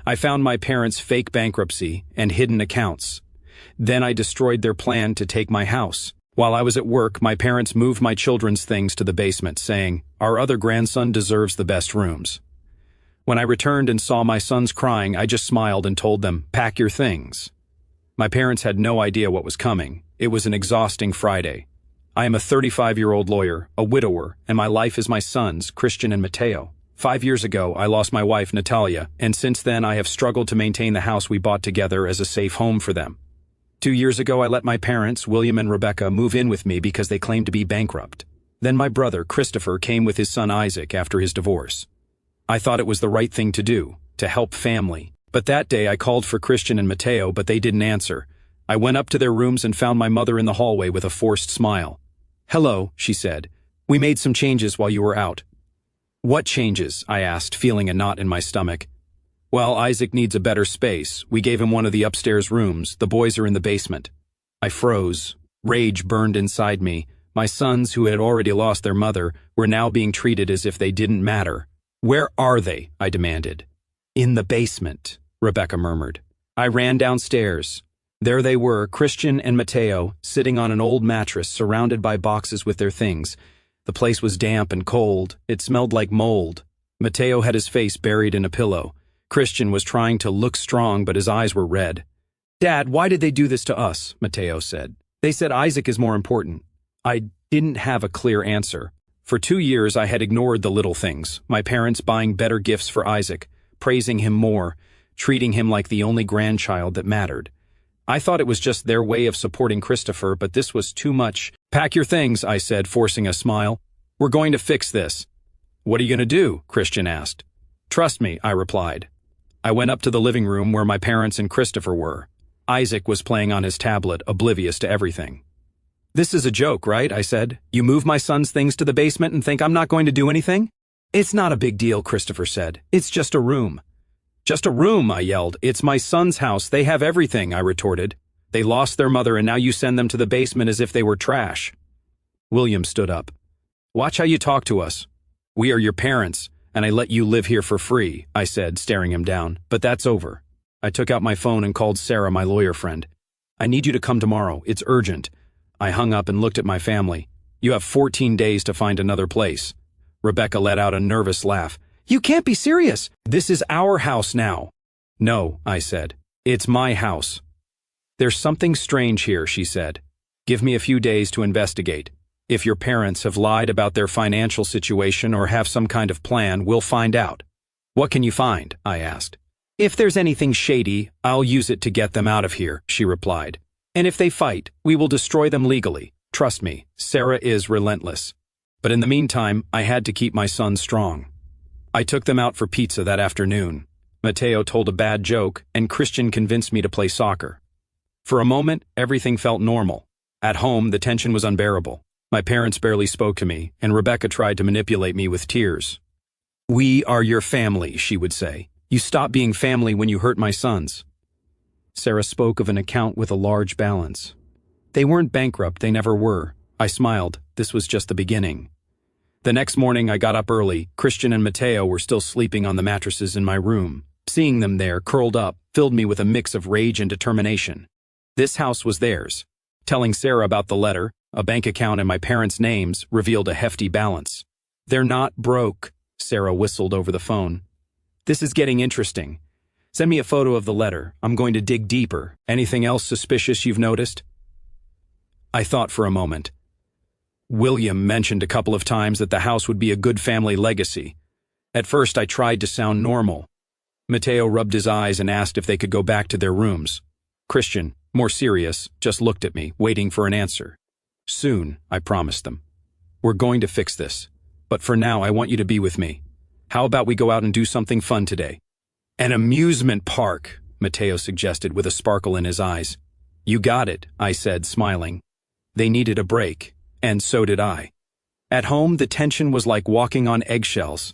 I found my parents' fake bankruptcy and hidden accounts. Then I destroyed their plan to take my house. While I was at work, my parents moved my children's things to the basement, saying, "Our other grandson deserves the best rooms." When I returned and saw my sons crying, I just smiled and told them, "Pack your things." My parents had no idea what was coming. It was an exhausting Friday. I am a 35-year-old lawyer, a widower, and my life is my sons, Christian and Matteo. 5 years ago, I lost my wife, Natalia, and since then I have struggled to maintain the house we bought together as a safe home for them. 2 years ago, I let my parents, William and Rebecca, move in with me because they claimed to be bankrupt. Then my brother, Christopher, came with his son Isaac after his divorce. I thought it was the right thing to do, to help family. But that day I called for Christian and Matteo, but they didn't answer. I went up to their rooms and found my mother in the hallway with a forced smile. "Hello," she said. "We made some changes while you were out." "What changes?" I asked, feeling a knot in my stomach. "Well, Isaac needs a better space. We gave him one of the upstairs rooms. The boys are in the basement." I froze. Rage burned inside me. My sons, who had already lost their mother, were now being treated as if they didn't matter. "Where are they?" I demanded. "In the basement," Rebecca murmured. I ran downstairs. There they were, Christian and Matteo, sitting on an old mattress surrounded by boxes with their things. The place was damp and cold. It smelled like mold. Matteo had his face buried in a pillow. Christian was trying to look strong, but his eyes were red. "Dad, why did they do this to us?" Matteo said. "They said Isaac is more important." I didn't have a clear answer. For 2 years I had ignored the little things, my parents buying better gifts for Isaac, praising him more, treating him like the only grandchild that mattered. I thought it was just their way of supporting Christopher, but this was too much. "Pack your things," I said, forcing a smile. "We're going to fix this." "What are you going to do?" Christian asked. "Trust me," I replied. I went up to the living room where my parents and Christopher were. Isaac was playing on his tablet, oblivious to everything. "This is a joke, right?" I said. "You move my son's things to the basement and think I'm not going to do anything?" "It's not a big deal," Christopher said. "It's just a room." "Just a room," I yelled. "It's my son's house. They have everything," I retorted. "They lost their mother and now you send them to the basement as if they were trash." William stood up. "Watch how you talk to us. We are your parents, and I let you live here for free," I said, staring him down. "But that's over." I took out my phone and called Sarah, my lawyer friend. "I need you to come tomorrow. It's urgent." I hung up and looked at my family. "You have 14 days to find another place." Rebecca let out a nervous laugh. "You can't be serious. This is our house now." "No," I said. "It's my house." "There's something strange here," she said. "Give me a few days to investigate. If your parents have lied about their financial situation or have some kind of plan, we'll find out." "What can you find?" I asked. "If there's anything shady, I'll use it to get them out of here," she replied. "And if they fight, we will destroy them legally. Trust me, Sarah is relentless." But in the meantime, I had to keep my son strong. I took them out for pizza that afternoon. Matteo told a bad joke, and Christian convinced me to play soccer. For a moment, everything felt normal. At home, the tension was unbearable. My parents barely spoke to me, and Rebecca tried to manipulate me with tears. "We are your family," she would say. "You stopped being family when you hurt my sons." Sarah spoke of an account with a large balance. "They weren't bankrupt, they never were." I smiled. This was just the beginning. The next morning I got up early. Christian and Matteo were still sleeping on the mattresses in my room. Seeing them there, curled up, filled me with a mix of rage and determination. This house was theirs. Telling Sarah about the letter, a bank account and my parents' names, revealed a hefty balance. "They're not broke," Sarah whistled over the phone. "This is getting interesting. Send me a photo of the letter. I'm going to dig deeper. Anything else suspicious you've noticed?" I thought for a moment. William mentioned a couple of times that the house would be a good family legacy. At first I tried to sound normal. Matteo rubbed his eyes and asked if they could go back to their rooms. Christian, more serious, just looked at me, waiting for an answer. "Soon," I promised them. "We're going to fix this. But for now, I want you to be with me. How about we go out and do something fun today?" "An amusement park," Matteo suggested with a sparkle in his eyes. "You got it," I said, smiling. They needed a break, and so did I. At home, the tension was like walking on eggshells.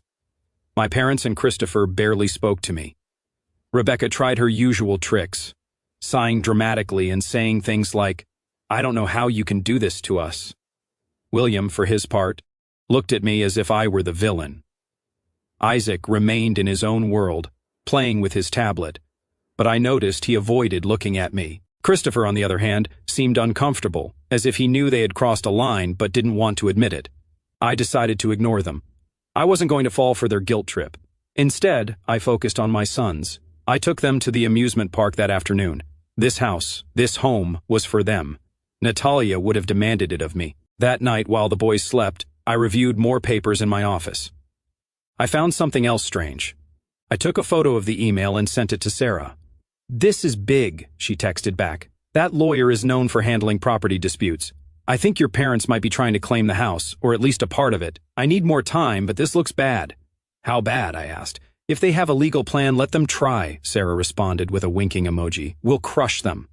My parents and Christopher barely spoke to me. Rebecca tried her usual tricks, sighing dramatically and saying things like, "I don't know how you can do this to us." William, for his part, looked at me as if I were the villain. Isaac remained in his own world, playing with his tablet. But I noticed he avoided looking at me. Christopher, on the other hand, seemed uncomfortable, as if he knew they had crossed a line but didn't want to admit it. I decided to ignore them. I wasn't going to fall for their guilt trip. Instead, I focused on my sons. I took them to the amusement park that afternoon. This house, this home, was for them. Natalia would have demanded it of me. That night, while the boys slept, I reviewed more papers in my office. I found something else strange. I took a photo of the email and sent it to Sarah. "This is big," she texted back. "That lawyer is known for handling property disputes. I think your parents might be trying to claim the house, or at least a part of it. I need more time, but this looks bad." "How bad?" I asked. "If they have a legal plan, let them try," Sarah responded with a winking emoji. "We'll crush them."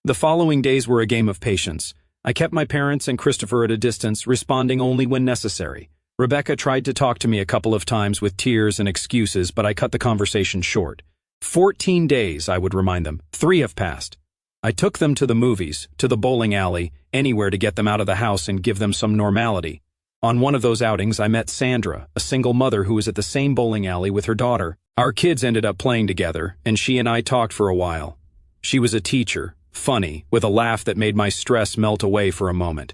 The following days were a game of patience. I kept my parents and Christopher at a distance, responding only when necessary. Rebecca tried to talk to me a couple of times with tears and excuses, but I cut the conversation short. 14 days, I would remind them. 3 have passed. I took them to the movies, to the bowling alley, anywhere to get them out of the house and give them some normality. On one of those outings, I met Sandra, a single mother who was at the same bowling alley with her daughter. Our kids ended up playing together, and she and I talked for a while. She was a teacher, funny, with a laugh that made my stress melt away for a moment.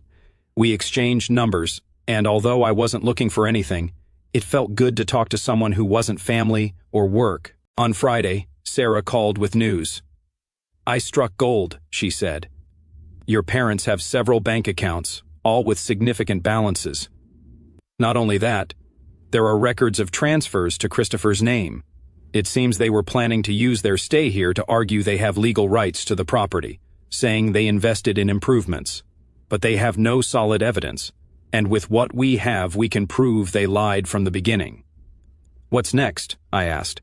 We exchanged numbers, and although I wasn't looking for anything, it felt good to talk to someone who wasn't family or work. On Friday, Sarah called with news. "I struck gold," she said. "Your parents have several bank accounts, all with significant balances. Not only that, there are records of transfers to Christopher's name. It seems they were planning to use their stay here to argue they have legal rights to the property, saying they invested in improvements. But they have no solid evidence, and with what we have, we can prove they lied from the beginning." "What's next?" I asked.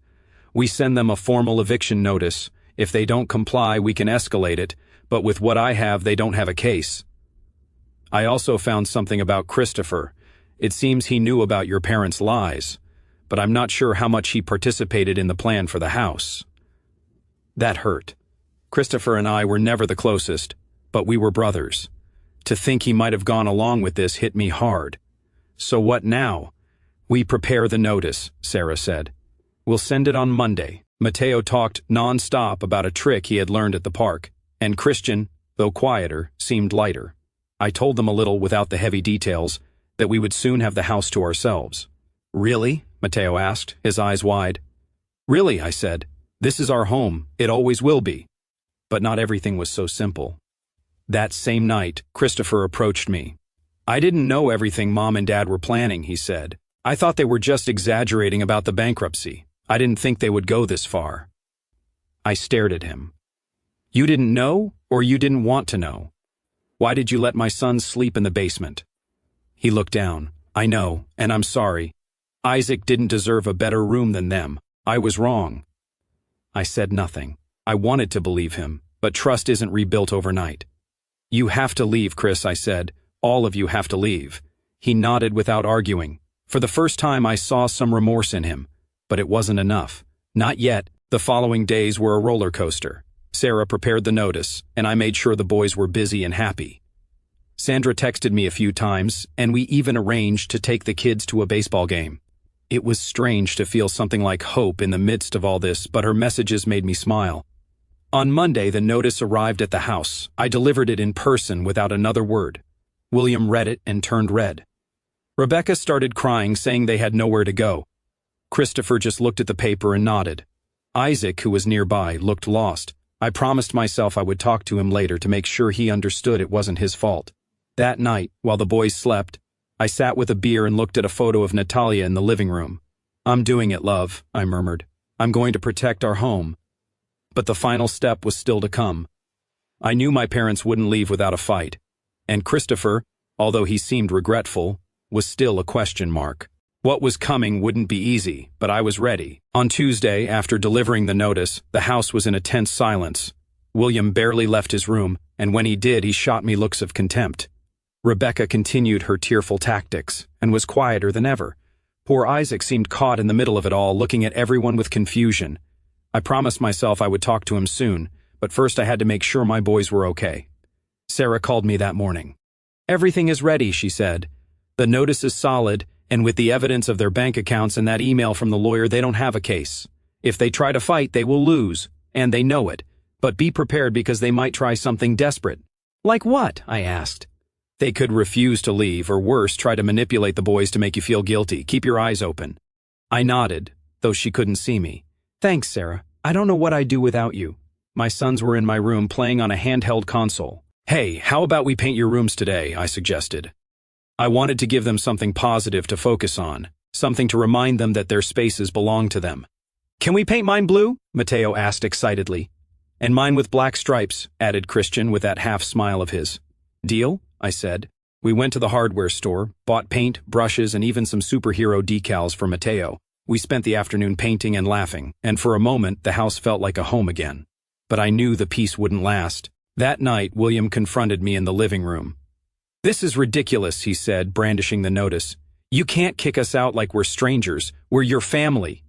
"We send them a formal eviction notice. If they don't comply, we can escalate it, but with what I have, they don't have a case." "I also found something about Christopher. It seems he knew about your parents' lies, but I'm not sure how much he participated in the plan for the house." That hurt. Christopher and I were never the closest, but we were brothers. To think he might have gone along with this hit me hard. "So what now?" "We prepare the notice," Sarah said. "We'll send it on Monday." Mateo talked non-stop about a trick he had learned at the park, and Christian, though quieter, seemed lighter. I told them a little without the heavy details, that we would soon have the house to ourselves. "Really?" Mateo asked, his eyes wide. "Really," I said. "This is our home. It always will be." But not everything was so simple. That same night, Christopher approached me. "I didn't know everything Mom and Dad were planning," he said. "I thought they were just exaggerating about the bankruptcy. I didn't think they would go this far." I stared at him. "You didn't know, or you didn't want to know? Why did you let my sons sleep in the basement?" He looked down. "I know, and I'm sorry. Isaac didn't deserve a better room than them. I was wrong." I said nothing. I wanted to believe him, but trust isn't rebuilt overnight. "You have to leave, Chris," I said. "All of you have to leave." He nodded without arguing. For the first time, I saw some remorse in him. But it wasn't enough. Not yet. The following days were a roller coaster. Sarah prepared the notice, and I made sure the boys were busy and happy. Sandra texted me a few times, and we even arranged to take the kids to a baseball game. It was strange to feel something like hope in the midst of all this, but her messages made me smile. On Monday, the notice arrived at the house. I delivered it in person without another word. William read it and turned red. Rebecca started crying, saying they had nowhere to go. Christopher just looked at the paper and nodded. Isaac, who was nearby, looked lost. I promised myself I would talk to him later to make sure he understood it wasn't his fault. That night, while the boys slept, I sat with a beer and looked at a photo of Natalia in the living room. "I'm doing it, love," I murmured. "I'm going to protect our home." But the final step was still to come. I knew my parents wouldn't leave without a fight. And Christopher, although he seemed regretful, was still a question mark. What was coming wouldn't be easy, but I was ready. On Tuesday, after delivering the notice, the house was in a tense silence. William barely left his room, and when he did, he shot me looks of contempt. Rebecca continued her tearful tactics, and was quieter than ever. Poor Isaac seemed caught in the middle of it all, looking at everyone with confusion. I promised myself I would talk to him soon, but first I had to make sure my boys were okay. Sarah called me that morning. "Everything is ready," she said. "The notice is solid, and with the evidence of their bank accounts and that email from the lawyer, they don't have a case. If they try to fight, they will lose, and they know it. But be prepared because they might try something desperate. Like what? I asked. They could refuse to leave, or worse, try to manipulate the boys to make you feel guilty. Keep your eyes open. I nodded, though she couldn't see me. Thanks, Sarah. I don't know what I'd do without you. My sons were in my room playing on a handheld console. Hey, how about we paint your rooms today? I suggested. I wanted to give them something positive to focus on, something to remind them that their spaces belong to them. Can we paint mine blue? Mateo asked excitedly. And mine with black stripes, added Christian with that half smile of his. Deal? I said. We went to the hardware store, bought paint, brushes, and even some superhero decals for Mateo. We spent the afternoon painting and laughing, and for a moment the house felt like a home again. But I knew the peace wouldn't last. That night, William confronted me in the living room. This is ridiculous, he said, brandishing the notice. You can't kick us out like we're strangers. We're your family.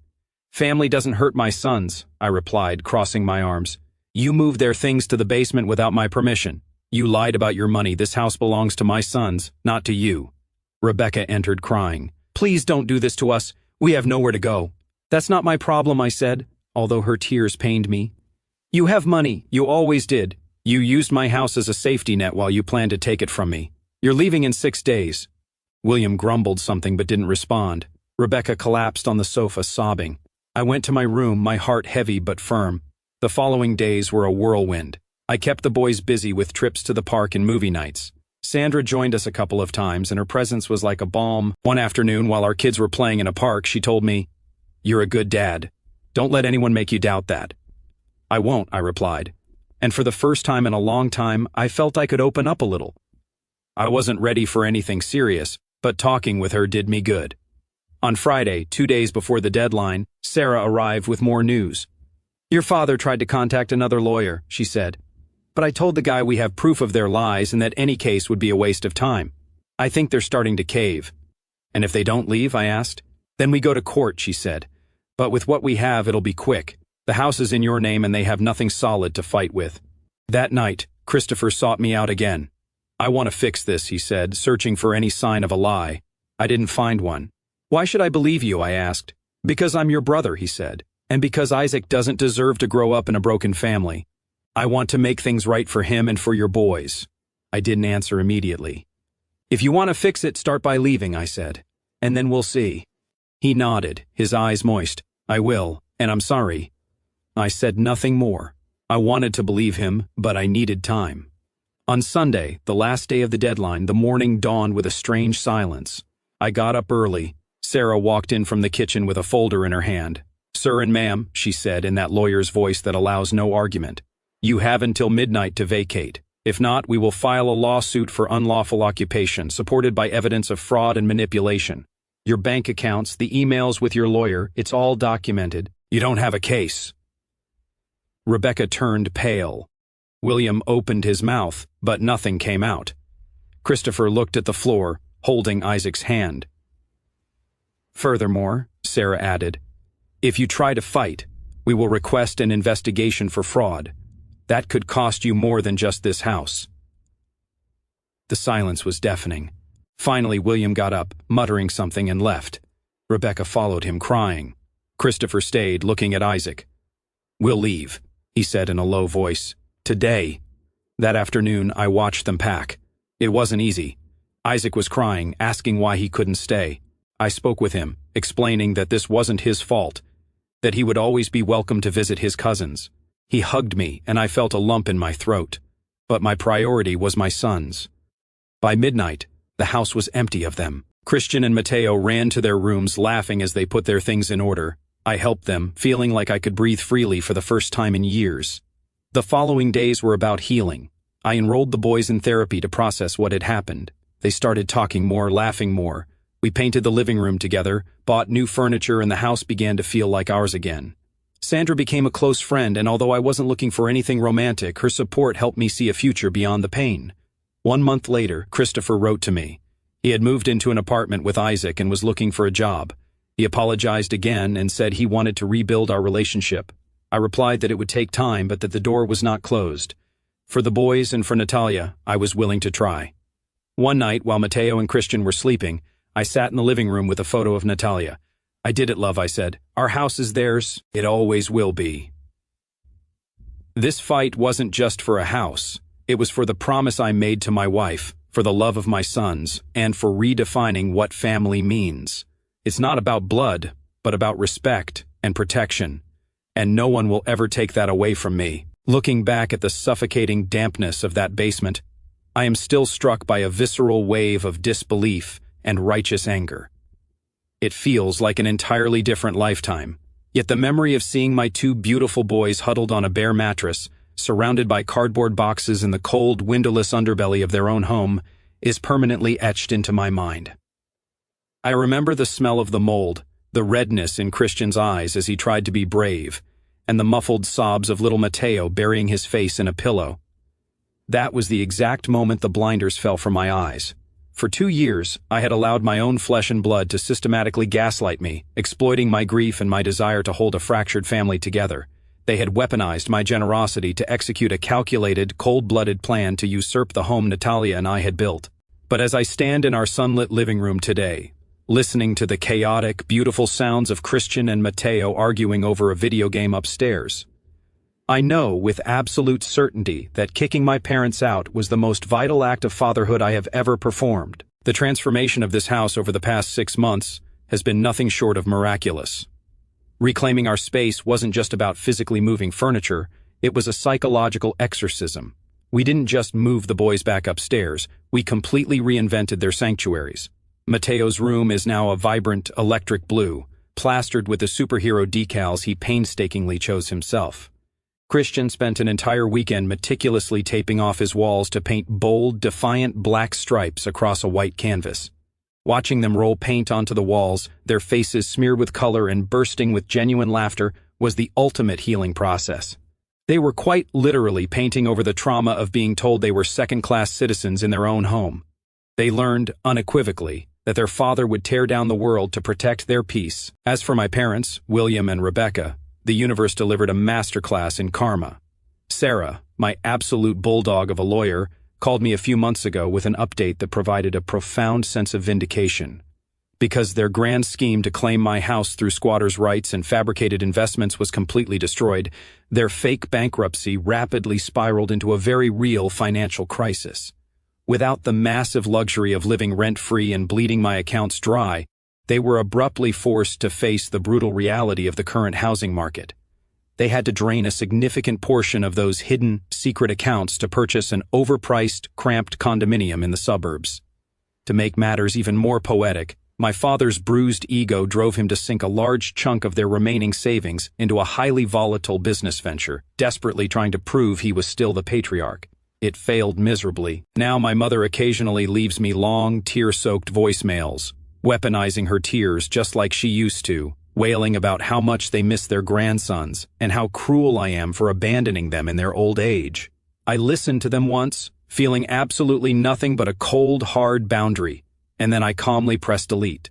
Family doesn't hurt my sons, I replied, crossing my arms. You moved their things to the basement without my permission. You lied about your money. This house belongs to my sons, not to you. Rebecca entered crying. Please don't do this to us. We have nowhere to go. That's not my problem, I said, although her tears pained me. You have money. You always did. You used my house as a safety net while you planned to take it from me. You're leaving in 6 days. William grumbled something but didn't respond. Rebecca collapsed on the sofa, sobbing. I went to my room, my heart heavy but firm. The following days were a whirlwind. I kept the boys busy with trips to the park and movie nights. Sandra joined us a couple of times, and her presence was like a balm. One afternoon, while our kids were playing in a park, she told me, "You're a good dad. Don't let anyone make you doubt that." I won't, I replied. And for the first time in a long time, I felt I could open up a little. I wasn't ready for anything serious, but talking with her did me good. On Friday, 2 days before the deadline, Sarah arrived with more news. Your father tried to contact another lawyer, she said. But I told the guy we have proof of their lies and that any case would be a waste of time. I think they're starting to cave. And if they don't leave, I asked. Then we go to court, she said. But with what we have, it'll be quick. The house is in your name and they have nothing solid to fight with. That night, Christopher sought me out again. I want to fix this, he said, searching for any sign of a lie. I didn't find one. Why should I believe you, I asked. Because I'm your brother, he said. And because Isaac doesn't deserve to grow up in a broken family. I want to make things right for him and for your boys. I didn't answer immediately. If you want to fix it, start by leaving, I said. And then we'll see. He nodded, his eyes moist. I will, and I'm sorry. I said nothing more. I wanted to believe him, but I needed time. On Sunday, the last day of the deadline, the morning dawned with a strange silence. I got up early. Sarah walked in from the kitchen with a folder in her hand. Sir and ma'am, she said in that lawyer's voice that allows no argument. You have until midnight to vacate. If not, we will file a lawsuit for unlawful occupation, supported by evidence of fraud and manipulation. Your bank accounts, the emails with your lawyer, it's all documented. You don't have a case. Rebecca turned pale. William opened his mouth, but nothing came out. Christopher looked at the floor, holding Isaac's hand. Furthermore, Sarah added, if you try to fight, we will request an investigation for fraud. That could cost you more than just this house. The silence was deafening. Finally, William got up, muttering something, and left. Rebecca followed him, crying. Christopher stayed, looking at Isaac. We'll leave, he said in a low voice. Today. That afternoon, I watched them pack. It wasn't easy. Isaac was crying, asking why he couldn't stay. I spoke with him, explaining that this wasn't his fault, that he would always be welcome to visit his cousins. He hugged me, and I felt a lump in my throat. But my priority was my sons. By midnight, the house was empty of them. Christian and Mateo ran to their rooms, laughing as they put their things in order. I helped them, feeling like I could breathe freely for the first time in years. The following days were about healing. I enrolled the boys in therapy to process what had happened. They started talking more, laughing more. We painted the living room together, bought new furniture, and the house began to feel like ours again. Sandra became a close friend, and although I wasn't looking for anything romantic, her support helped me see a future beyond the pain. 1 month later, Christopher wrote to me. He had moved into an apartment with Isaac and was looking for a job. He apologized again and said he wanted to rebuild our relationship. I replied that it would take time, but that the door was not closed. For the boys and for Natalia, I was willing to try. One night, while Mateo and Christian were sleeping, I sat in the living room with a photo of Natalia. "I did it, love," I said. "Our house is theirs. It always will be." This fight wasn't just for a house. It was for the promise I made to my wife, for the love of my sons, and for redefining what family means. It's not about blood, but about respect and protection. And no one will ever take that away from me. Looking back at the suffocating dampness of that basement, I am still struck by a visceral wave of disbelief and righteous anger. It feels like an entirely different lifetime. Yet the memory of seeing my two beautiful boys huddled on a bare mattress, surrounded by cardboard boxes in the cold, windowless underbelly of their own home, is permanently etched into my mind. I remember the smell of the mold, the redness in Christian's eyes as he tried to be brave, and the muffled sobs of little Mateo burying his face in a pillow. That was the exact moment the blinders fell from my eyes. For 2 years, I had allowed my own flesh and blood to systematically gaslight me, exploiting my grief and my desire to hold a fractured family together. They had weaponized my generosity to execute a calculated, cold-blooded plan to usurp the home Natalia and I had built. But as I stand in our sunlit living room today, listening to the chaotic, beautiful sounds of Christian and Mateo arguing over a video game upstairs, I know with absolute certainty that kicking my parents out was the most vital act of fatherhood I have ever performed. The transformation of this house over the past 6 months has been nothing short of miraculous. Reclaiming our space wasn't just about physically moving furniture, it was a psychological exorcism. We didn't just move the boys back upstairs, we completely reinvented their sanctuaries. Mateo's room is now a vibrant electric blue, plastered with the superhero decals he painstakingly chose himself. Christian spent an entire weekend meticulously taping off his walls to paint bold, defiant black stripes across a white canvas. Watching them roll paint onto the walls, their faces smeared with color and bursting with genuine laughter, was the ultimate healing process. They were quite literally painting over the trauma of being told they were second-class citizens in their own home. They learned, unequivocally, that their father would tear down the world to protect their peace. As for my parents, William and Rebecca, the universe delivered a masterclass in karma. Sarah, my absolute bulldog of a lawyer, called me a few months ago with an update that provided a profound sense of vindication. Because their grand scheme to claim my house through squatters' rights and fabricated investments was completely destroyed, their fake bankruptcy rapidly spiraled into a very real financial crisis. Without the massive luxury of living rent-free and bleeding my accounts dry, they were abruptly forced to face the brutal reality of the current housing market. They had to drain a significant portion of those hidden, secret accounts to purchase an overpriced, cramped condominium in the suburbs. To make matters even more poetic, my father's bruised ego drove him to sink a large chunk of their remaining savings into a highly volatile business venture, desperately trying to prove he was still the patriarch. It failed miserably. Now my mother occasionally leaves me long, tear-soaked voicemails, weaponizing her tears just like she used to, wailing about how much they miss their grandsons and how cruel I am for abandoning them in their old age. I listened to them once, feeling absolutely nothing but a cold, hard boundary, and then I calmly pressed delete.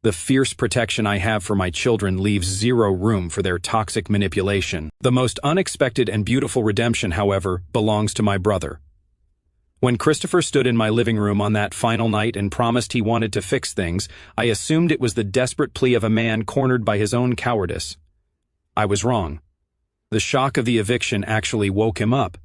The fierce protection I have for my children leaves zero room for their toxic manipulation. The most unexpected and beautiful redemption, however, belongs to my brother. When Christopher stood in my living room on that final night and promised he wanted to fix things, I assumed it was the desperate plea of a man cornered by his own cowardice. I was wrong. The shock of the eviction actually woke him up.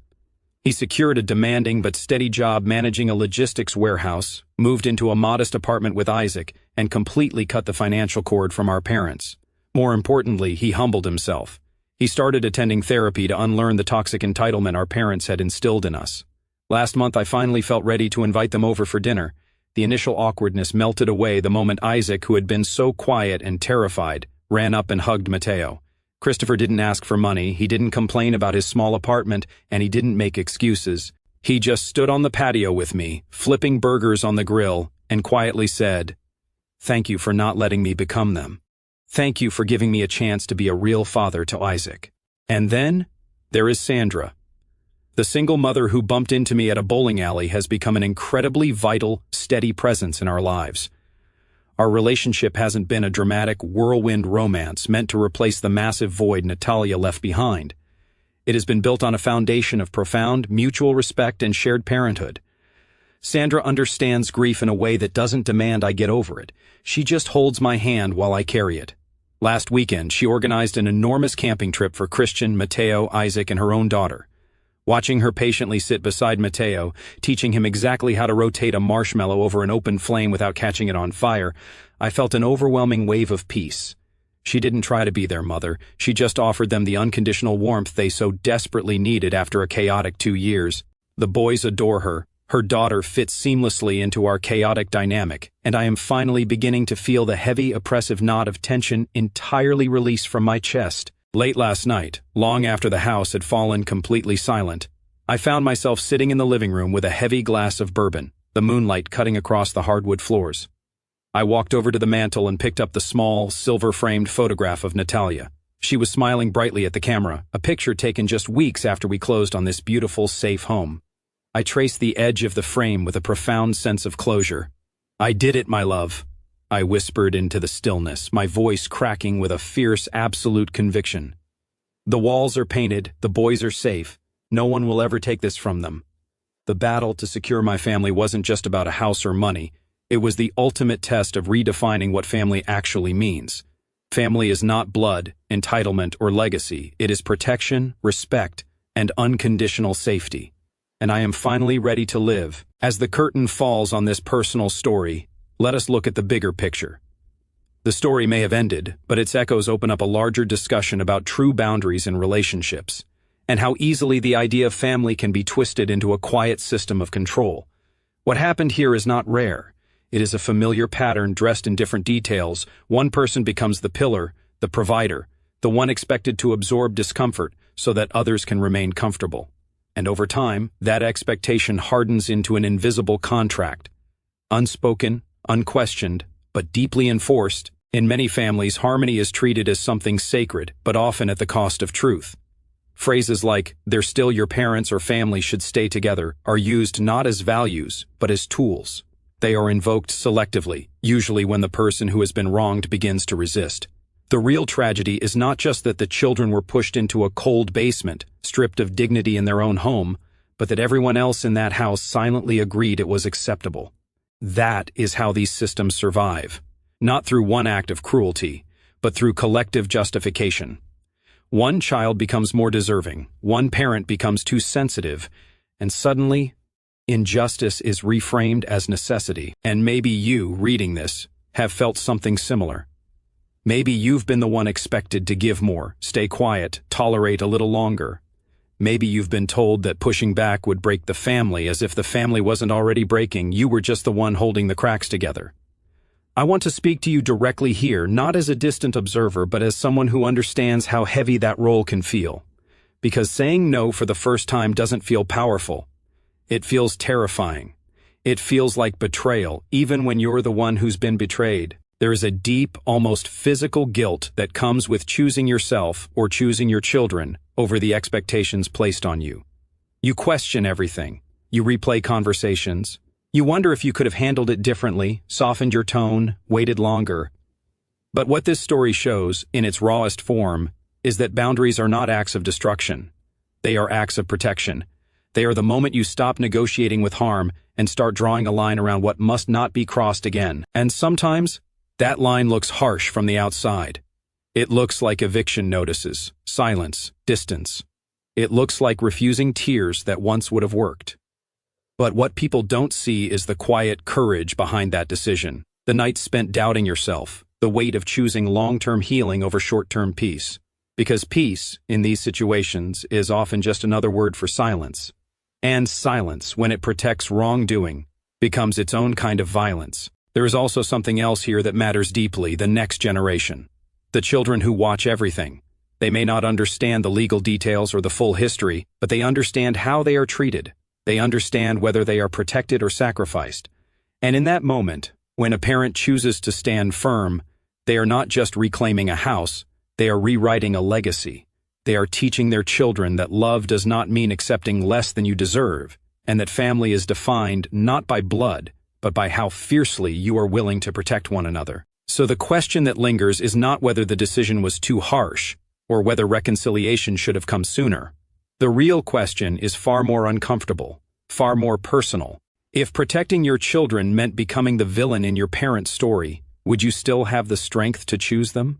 He secured a demanding but steady job managing a logistics warehouse, moved into a modest apartment with Isaac, and completely cut the financial cord from our parents. More importantly, he humbled himself. He started attending therapy to unlearn the toxic entitlement our parents had instilled in us. Last month, I finally felt ready to invite them over for dinner. The initial awkwardness melted away the moment Isaac, who had been so quiet and terrified, ran up and hugged Mateo. Christopher didn't ask for money, he didn't complain about his small apartment, and he didn't make excuses. He just stood on the patio with me, flipping burgers on the grill, and quietly said, "Thank you for not letting me become them. Thank you for giving me a chance to be a real father to Isaac." And then, there is Sandra. The single mother who bumped into me at a bowling alley has become an incredibly vital, steady presence in our lives. Our relationship hasn't been a dramatic whirlwind romance meant to replace the massive void Natalia left behind. It has been built on a foundation of profound, mutual respect and shared parenthood. Sandra understands grief in a way that doesn't demand I get over it. She just holds my hand while I carry it. Last weekend, she organized an enormous camping trip for Christian, Mateo, Isaac, and her own daughter. Watching her patiently sit beside Mateo, teaching him exactly how to rotate a marshmallow over an open flame without catching it on fire, I felt an overwhelming wave of peace. She didn't try to be their mother, she just offered them the unconditional warmth they so desperately needed after a chaotic 2 years. The boys adore her. Her daughter fits seamlessly into our chaotic dynamic, and I am finally beginning to feel the heavy, oppressive knot of tension entirely released from my chest. Late last night, long after the house had fallen completely silent, I found myself sitting in the living room with a heavy glass of bourbon, the moonlight cutting across the hardwood floors. I walked over to the mantel and picked up the small, silver-framed photograph of Natalia. She was smiling brightly at the camera, a picture taken just weeks after we closed on this beautiful, safe home. I traced the edge of the frame with a profound sense of closure. "I did it, my love," I whispered into the stillness, my voice cracking with a fierce, absolute conviction. "The walls are painted, the boys are safe. No one will ever take this from them." The battle to secure my family wasn't just about a house or money. It was the ultimate test of redefining what family actually means. Family is not blood, entitlement, or legacy. It is protection, respect, and unconditional safety. And I am finally ready to live. As the curtain falls on this personal story, let us look at the bigger picture. The story may have ended, but its echoes open up a larger discussion about true boundaries in relationships, and how easily the idea of family can be twisted into a quiet system of control. What happened here is not rare. It is a familiar pattern dressed in different details. One person becomes the pillar, the provider, the one expected to absorb discomfort so that others can remain comfortable. And over time, that expectation hardens into an invisible contract. Unspoken, unquestioned, but deeply enforced. In many families, harmony is treated as something sacred, but often at the cost of truth. Phrases like, "they're still your parents" or "family should stay together" are used not as values, but as tools. They are invoked selectively, usually when the person who has been wronged begins to resist. The real tragedy is not just that the children were pushed into a cold basement, stripped of dignity in their own home, but that everyone else in that house silently agreed it was acceptable. That is how these systems survive, not through one act of cruelty, but through collective justification. One child becomes more deserving, one parent becomes too sensitive, and suddenly, injustice is reframed as necessity. And maybe you, reading this, have felt something similar. Maybe you've been the one expected to give more, stay quiet, tolerate a little longer. Maybe you've been told that pushing back would break the family, as if the family wasn't already breaking, you were just the one holding the cracks together. I want to speak to you directly here, not as a distant observer, but as someone who understands how heavy that role can feel. Because saying no for the first time doesn't feel powerful. It feels terrifying. It feels like betrayal, even when you're the one who's been betrayed. There is a deep, almost physical guilt that comes with choosing yourself or choosing your children over the expectations placed on you. You question everything. You replay conversations. You wonder if you could have handled it differently, softened your tone, waited longer. But what this story shows, in its rawest form, is that boundaries are not acts of destruction. They are acts of protection. They are the moment you stop negotiating with harm and start drawing a line around what must not be crossed again. And sometimes, that line looks harsh from the outside. It looks like eviction notices, silence, distance. It looks like refusing tears that once would have worked. But what people don't see is the quiet courage behind that decision. The nights spent doubting yourself, the weight of choosing long-term healing over short-term peace. Because peace, in these situations, is often just another word for silence. And silence, when it protects wrongdoing, becomes its own kind of violence. There is also something else here that matters deeply: the next generation. The children who watch everything. They may not understand the legal details or the full history, but they understand how they are treated. They understand whether they are protected or sacrificed. And in that moment, when a parent chooses to stand firm, they are not just reclaiming a house, they are rewriting a legacy. They are teaching their children that love does not mean accepting less than you deserve, and that family is defined not by blood, but by how fiercely you are willing to protect one another. So the question that lingers is not whether the decision was too harsh, or whether reconciliation should have come sooner. The real question is far more uncomfortable, far more personal. If protecting your children meant becoming the villain in your parents' story, would you still have the strength to choose them?